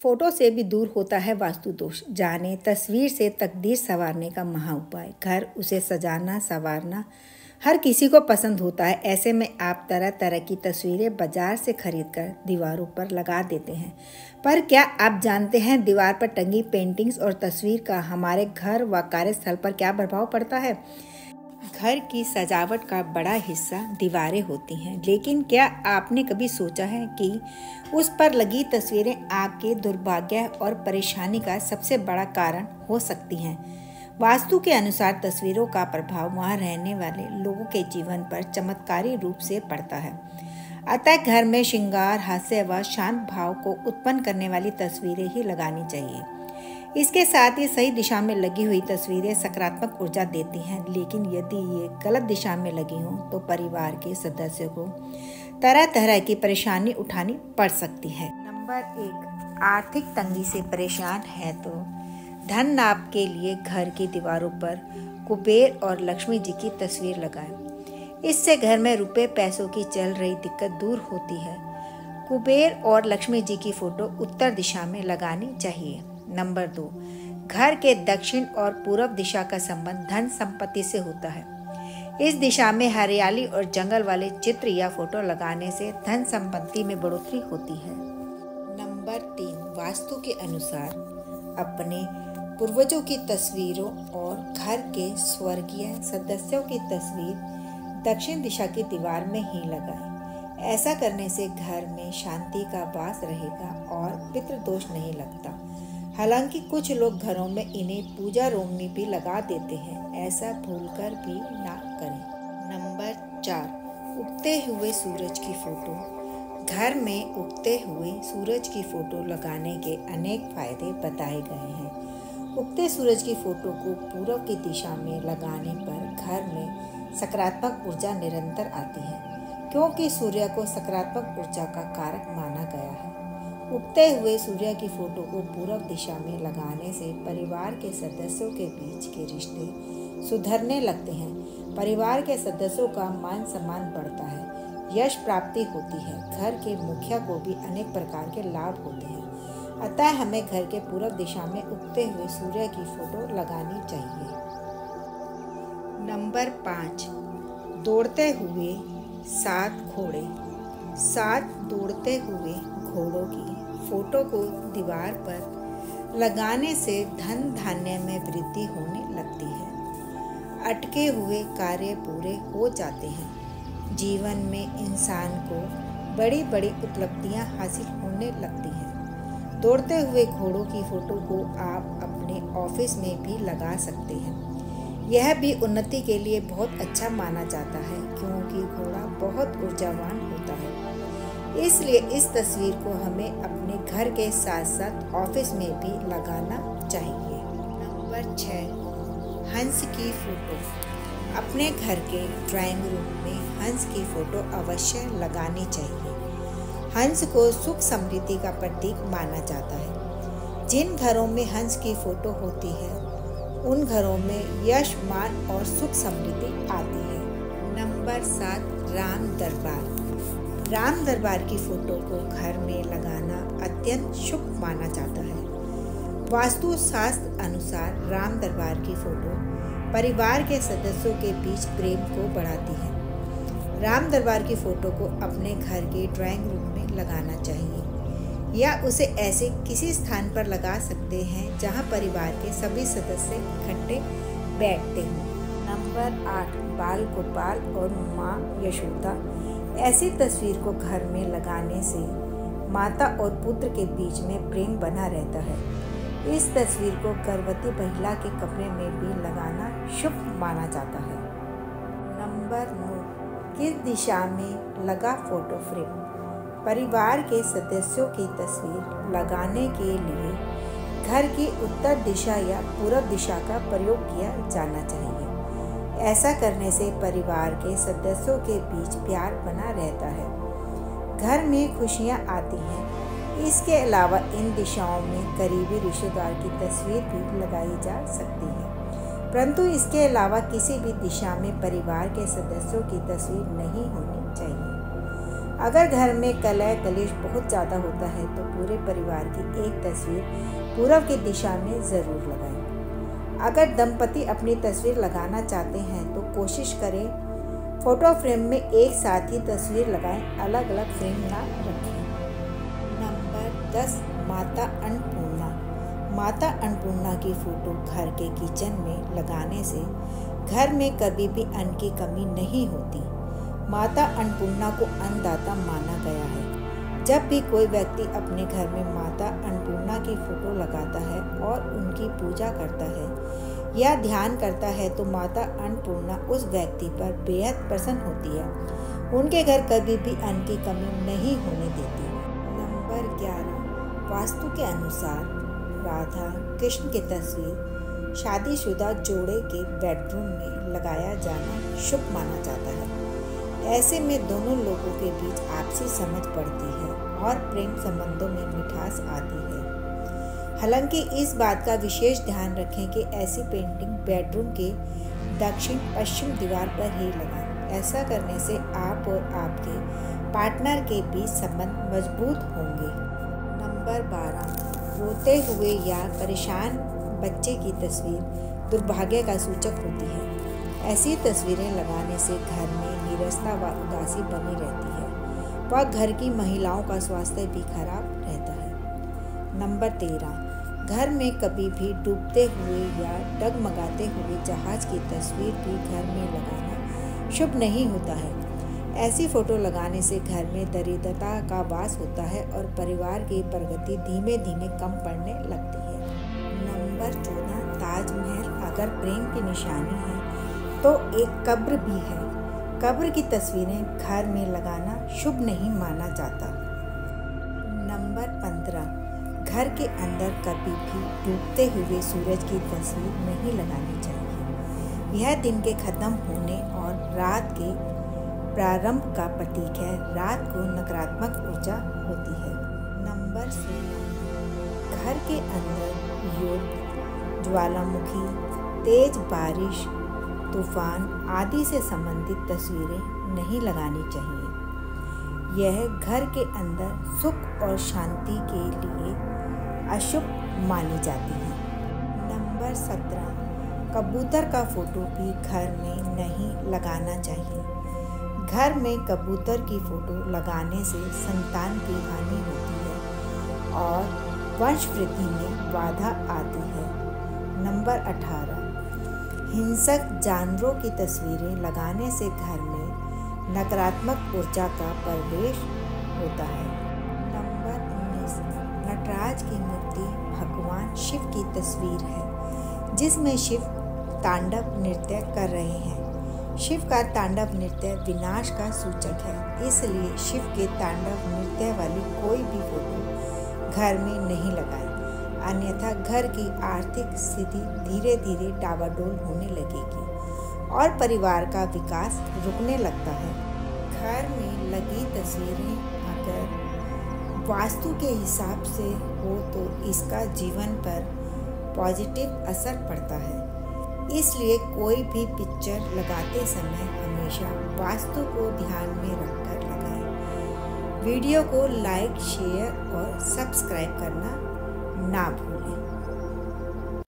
Photo से भी दूर होता है वास्तु दोष। जाने तस्वीर से तकदीर संवारने का महा उपाय। घर उसे सजाना संवारना हर किसी को पसंद होता है। ऐसे में आप तरह तरह की तस्वीरें बाजार से खरीदकर दीवारों पर लगा देते हैं, पर क्या आप जानते हैं दीवार पर टंगी पेंटिंग्स और तस्वीर का हमारे घर व कार्यस्थल पर क्या प्रभाव पड़ता है? घर की सजावट का बड़ा हिस्सा दीवारें होती हैं, लेकिन क्या आपने कभी सोचा है कि उस पर लगी तस्वीरें आपके दुर्भाग्य और परेशानी का सबसे बड़ा कारण हो सकती हैं? वास्तु के अनुसार तस्वीरों का प्रभाव वहां रहने वाले लोगों के जीवन पर चमत्कारी रूप से पड़ता है। अतः घर में श्रृंगार, हास्य व शांत भाव को उत्पन्न करने वाली तस्वीरें ही लगानी चाहिए। इसके साथ ही सही दिशा में लगी हुई तस्वीरें सकारात्मक ऊर्जा देती हैं, लेकिन यदि ये गलत दिशा में लगी हों तो परिवार के सदस्यों को तरह तरह की परेशानी उठानी पड़ सकती है। नंबर 1, आर्थिक तंगी से परेशान है तो धन लाभ के लिए घर की दीवारों पर कुबेर और लक्ष्मी जी की तस्वीर लगाएं। इससे घर में रुपए पैसों की चल रही दिक्कत दूर होती है। कुबेर और लक्ष्मी जी की फोटो उत्तर दिशा में लगानी चाहिए। नंबर 2, घर के दक्षिण और पूर्व दिशा का संबंध धन संपत्ति से होता है। इस दिशा में हरियाली और जंगल वाले चित्र या फोटो लगाने से धन संपत्ति में बढ़ोतरी होती है। नंबर 3, वास्तु के अनुसार अपने पूर्वजों की तस्वीरों और घर के स्वर्गीय सदस्यों की तस्वीर दक्षिण दिशा की दीवार में ही लगाएं। ऐसा करने से घर में शांति का वास रहेगा और पितृदोष नहीं लगता। हालांकि कुछ लोग घरों में इन्हें पूजा रूम में भी लगा देते हैं, ऐसा भूलकर भी ना करें। नंबर 4, उगते हुए सूरज की फोटो। घर में उगते हुए सूरज की फोटो लगाने के अनेक फायदे बताए गए हैं। उगते सूरज की फोटो को पूर्व की दिशा में लगाने पर घर में सकारात्मक ऊर्जा निरंतर आती है, क्योंकि सूर्य को सकारात्मक ऊर्जा का कारक माना गया है। उगते हुए सूर्य की फोटो को पूर्व दिशा में लगाने से परिवार के सदस्यों के बीच के रिश्ते सुधरने लगते हैं। परिवार के सदस्यों का मान सम्मान बढ़ता है, यश प्राप्ति होती है। घर के मुखिया को भी अनेक प्रकार के लाभ होते हैं। अतः हमें घर के पूर्व दिशा में उगते हुए सूर्य की फोटो लगानी चाहिए। नंबर 5, दौड़ते हुए 7 घोड़े। 7 दौड़ते हुए घोड़ों की फोटो को दीवार पर लगाने से धन धान्य में वृद्धि होने लगती है। अटके हुए कार्य पूरे हो जाते हैं। जीवन में इंसान को बड़ी बड़ी उपलब्धियां हासिल होने लगती हैं। दौड़ते हुए घोड़ों की फोटो को आप अपने ऑफिस में भी लगा सकते हैं। यह भी उन्नति के लिए बहुत अच्छा माना जाता है, क्योंकि घोड़ा बहुत ऊर्जावान होता है। इसलिए इस तस्वीर को हमें अपने घर के साथ साथ ऑफिस में भी लगाना चाहिए। नंबर 6, हंस की फोटो। अपने घर के ड्राइंग रूम में हंस की फोटो अवश्य लगानी चाहिए। हंस को सुख समृद्धि का प्रतीक माना जाता है। जिन घरों में हंस की फोटो होती है उन घरों में यश, मान और सुख समृद्धि आती है। नंबर 7, राम दरबार। राम दरबार की फोटो को घर में लगाना अत्यंत शुभ माना जाता है। वास्तु शास्त्र अनुसार राम दरबार की फोटो परिवार के सदस्यों के बीच प्रेम को बढ़ाती है। राम दरबार की फोटो को अपने घर के ड्राइंग रूम में लगाना चाहिए, या उसे ऐसे किसी स्थान पर लगा सकते हैं जहां परिवार के सभी सदस्य इकट्ठे बैठते हों। नंबर 8, बाल गोपाल और माँ यशोदा। ऐसी तस्वीर को घर में लगाने से माता और पुत्र के बीच में प्रेम बना रहता है। इस तस्वीर को गर्भवती महिला के कपड़े में भी लगाना शुभ माना जाता है। नंबर 9, किस दिशा में लगा फोटो फ्रेम। परिवार के सदस्यों की तस्वीर लगाने के लिए घर की उत्तर दिशा या पूर्व दिशा का प्रयोग किया जाना चाहिए। ऐसा करने से परिवार के सदस्यों के बीच प्यार बना रहता है, घर में खुशियां आती हैं। इसके अलावा इन दिशाओं में करीबी रिश्तेदार की तस्वीर भी लगाई जा सकती है, परंतु इसके अलावा किसी भी दिशा में परिवार के सदस्यों की तस्वीर नहीं होनी चाहिए। अगर घर में कलह कलेश बहुत ज़्यादा होता है तो पूरे परिवार की एक तस्वीर पूर्व की दिशा में ज़रूर लगाएं। अगर दंपति अपनी तस्वीर लगाना चाहते हैं तो कोशिश करें फोटो फ्रेम में एक साथ ही तस्वीर लगाएं, अलग अलग फ्रेम ना रखें। नंबर 10, माता अन्नपूर्णा। माता अन्नपूर्णा की फ़ोटो घर के किचन में लगाने से घर में कभी भी अन्न की कमी नहीं होती। माता अन्नपूर्णा को अन्नदाता माना गया है। जब भी कोई व्यक्ति अपने घर में माता अन्नपूर्णा की फ़ोटो लगाता है और उनकी पूजा करता है या ध्यान करता है तो माता अन्नपूर्णा उस व्यक्ति पर बेहद प्रसन्न होती है। उनके घर कभी भी अन्न की कमी नहीं होने देती। नंबर 11, वास्तु के अनुसार राधा कृष्ण की तस्वीर शादीशुदा जोड़े के बेडरूम में लगाया जाना शुभ माना जाता है। ऐसे में दोनों लोगों के बीच आपसी समझ बढ़ती है और प्रेम संबंधों में मिठास आती है। हालांकि इस बात का विशेष ध्यान रखें कि ऐसी पेंटिंग बेडरूम के दक्षिण पश्चिम दीवार पर ही लगाएं। ऐसा करने से आप और आपके पार्टनर के बीच संबंध मजबूत होंगे। नंबर 12, रोते हुए या परेशान बच्चे की तस्वीर दुर्भाग्य का सूचक होती है। ऐसी तस्वीरें लगाने से घर में नीरसता व उदासी बनी रहती है व घर की महिलाओं का स्वास्थ्य भी खराब रहता है। नंबर 13, घर में कभी भी डूबते हुए या डगमगाते हुए जहाज की तस्वीर भी घर में लगाना शुभ नहीं होता है। ऐसी फ़ोटो लगाने से घर में दरिद्रता का वास होता है और परिवार की प्रगति धीमे धीमे कम पड़ने लगती है। नंबर 14, ताजमहल अगर प्रेम की निशानी है तो एक कब्र भी है। कब्र की तस्वीरें घर में लगाना शुभ नहीं माना जाता। नंबर 15, घर के अंदर कभी भी डूबते हुए सूरज की तस्वीर नहीं लगानी चाहिए। यह दिन के खत्म होने और रात के प्रारंभ का प्रतीक है। रात को नकारात्मक ऊर्जा होती है। नंबर 16, घर के अंदर युद्ध, ज्वालामुखी, तेज बारिश, तूफान आदि से संबंधित तस्वीरें नहीं लगानी चाहिए। यह घर के अंदर सुख और शांति के लिए अशुभ मानी जाती है। नंबर 17, कबूतर का फोटो भी घर में नहीं लगाना चाहिए। घर में कबूतर की फोटो लगाने से संतान की हानि होती है और वंश वृद्धि में बाधा आती है। नंबर 18, हिंसक जानवरों की तस्वीरें लगाने से घर में नकारात्मक ऊर्जा का प्रवेश होता है। नंबर 19, नटराज की मूर्ति भगवान शिव की तस्वीर है जिसमें शिव तांडव नृत्य कर रहे हैं। शिव का तांडव नृत्य विनाश का सूचक है, इसलिए शिव के तांडव नृत्य वाली कोई भी फोटो घर में नहीं लगाएं, अन्यथा घर की आर्थिक स्थिति धीरे धीरे डावाडोल होने लगेगी और परिवार का विकास रुकने लगता है। घर में लगी तस्वीरें अगर वास्तु के हिसाब से हो तो इसका जीवन पर पॉजिटिव असर पड़ता है। इसलिए कोई भी पिक्चर लगाते समय हमेशा वास्तु को ध्यान में रखकर लगाएं। वीडियो को लाइक, शेयर और सब्सक्राइब करना ना भूलें।